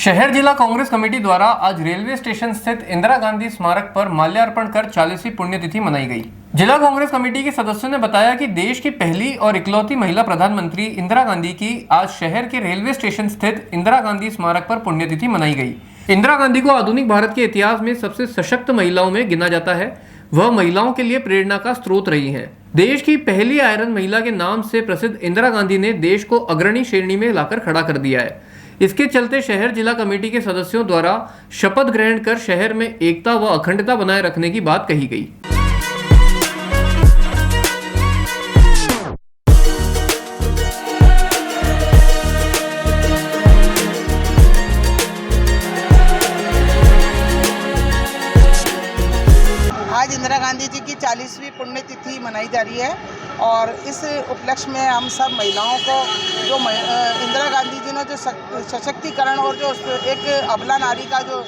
शहर जिला कांग्रेस कमेटी द्वारा आज रेलवे स्टेशन स्थित इंदिरा गांधी स्मारक पर माल्यार्पण कर 40वीं पुण्यतिथि मनाई गई। जिला कांग्रेस कमेटी के सदस्यों ने बताया कि देश की पहली और इकलौती महिला प्रधानमंत्री इंदिरा गांधी की आज शहर के रेलवे स्टेशन स्थित इंदिरा गांधी स्मारक पर पुण्यतिथि मनाई गई। इंदिरा गांधी को आधुनिक भारत के इतिहास में सबसे सशक्त महिलाओं में गिना जाता है। वह महिलाओं के लिए प्रेरणा का स्रोत रही हैं। देश की पहली आयरन महिला के नाम से प्रसिद्ध इंदिरा गांधी ने देश को अग्रणी श्रेणी में लाकर खड़ा कर दिया है। इसके चलते शहर जिला कमेटी के सदस्यों द्वारा शपथ ग्रहण कर शहर में एकता व अखंडता बनाए रखने की बात कही गई। आज इंदिरा गांधी जी की 40वीं पुण्यतिथि मनाई जा रही है और इस उपलक्ष्य में हम सब महिलाओं को जो इंदिरा गांधी जी ने जो सशक्तिकरण और जो एक अबला नारी का जो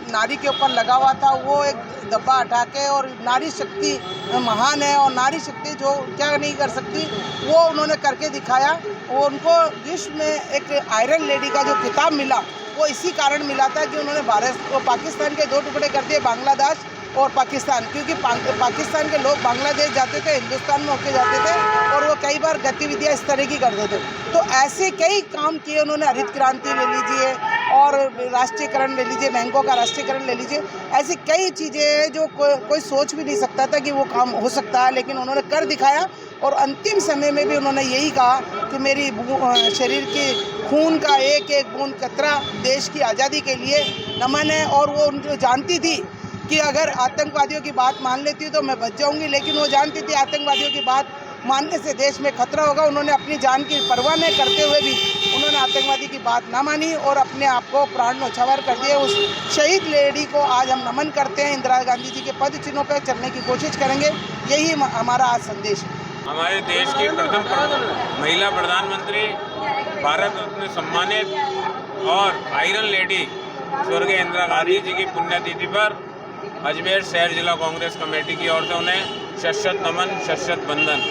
नारी के ऊपर लगा हुआ था वो एक दब्बा हटा के, और नारी शक्ति महान है और नारी शक्ति जो क्या नहीं कर सकती वो उन्होंने करके दिखाया। वो उनको विश्व में एक आयरन लेडी का जो खिताब मिला वो इसी कारण मिला था कि उन्होंने भारत और पाकिस्तान के दो टुकड़े कर दिए, बांग्लादेश और पाकिस्तान, क्योंकि पाकिस्तान के लोग बांग्लादेश जाते थे, हिंदुस्तान में होके जाते थे और वो कई बार गतिविधियां इस तरह की करते थे। तो ऐसे कई काम किए उन्होंने। हरित क्रांति ले लीजिए और राष्ट्रीयकरण ले लीजिए, बैंकों का राष्ट्रीयकरण ले लीजिए, ऐसी कई चीज़ें हैं जो कोई सोच भी नहीं सकता था कि वो काम हो सकता है, लेकिन उन्होंने कर दिखाया। और अंतिम समय में भी उन्होंने यही कहा कि मेरी शरीर के खून का एक एक बूंद कतरा देश की आज़ादी के लिए नमन है। और वो जानती थी कि अगर आतंकवादियों की बात मान लेती हूँ तो मैं बच जाऊंगी, लेकिन वो जानती थी आतंकवादियों की बात मानने से देश में खतरा होगा। उन्होंने अपनी जान की परवाह न करते हुए भी उन्होंने आतंकवादी की बात ना मानी और अपने आप को प्राण न्यौछावर कर दिए। उस शहीद लेडी को आज हम नमन करते हैं। इंदिरा गांधी जी के पद चिन्हों पर चलने की कोशिश करेंगे, यही हमारा आज संदेश है। हमारे देश की प्रथम महिला प्रधानमंत्री, भारत रत्न सम्मानित और आयरन लेडी स्वर्गीय इंदिरा गांधी जी की पुण्यतिथि पर अजमेर शहर जिला कांग्रेस कमेटी की ओर से उन्हें शत नमन, शत वंदन।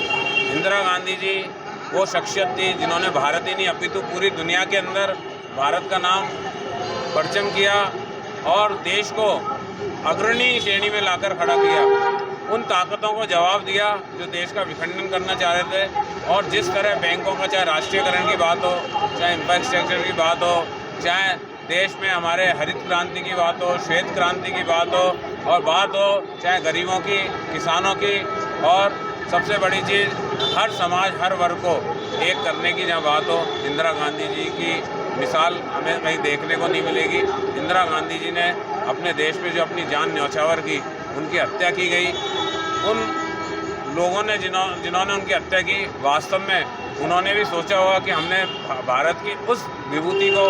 इंदिरा गांधी जी वो शख्सियत थी जिन्होंने भारत ही नहीं अपितु पूरी दुनिया के अंदर भारत का नाम परचम किया और देश को अग्रणी श्रेणी में लाकर खड़ा किया। उन ताकतों को जवाब दिया जो देश का विखंडन करना चाह रहे थे। और जिस तरह बैंकों का चाहे राष्ट्रीयकरण की बात हो, चाहे इंफ्रास्ट्रक्चर की बात हो, चाहे देश में हमारे हरित क्रांति की बात हो, श्वेत क्रांति की बात हो और बात हो चाहे गरीबों की, किसानों की, और सबसे बड़ी चीज़ हर समाज हर वर्ग को एक करने की जहाँ बात हो, इंदिरा गांधी जी की मिसाल हमें कहीं देखने को नहीं मिलेगी। इंदिरा गांधी जी ने अपने देश में जो अपनी जान न्यौछावर की, उनकी हत्या की गई। उन लोगों ने जिन्होंने उनकी हत्या की, वास्तव में उन्होंने भी सोचा होगा कि हमने भारत की उस विभूति को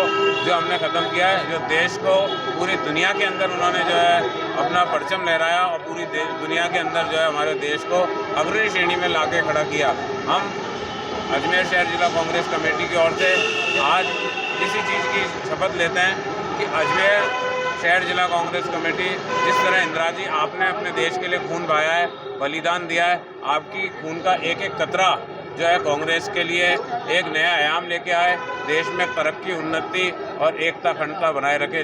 जो हमने ख़त्म किया है, जो देश को पूरी दुनिया के अंदर उन्होंने जो है अपना परचम लहराया और पूरी दुनिया के अंदर जो है हमारे देश को अग्रणी श्रेणी में लाके खड़ा किया। हम अजमेर शहर जिला कांग्रेस कमेटी की ओर से आज इसी चीज़ की शपथ लेते हैं कि अजमेर शहर जिला कांग्रेस कमेटी, जिस तरह इंदिरा जी आपने अपने देश के लिए खून बहाया है, बलिदान दिया है, आपकी खून का एक एक कतरा जो है कांग्रेस के लिए एक नया आयाम लेके आए, देश में तरक्की, उन्नति और एकता, अखंडता बनाए रखे।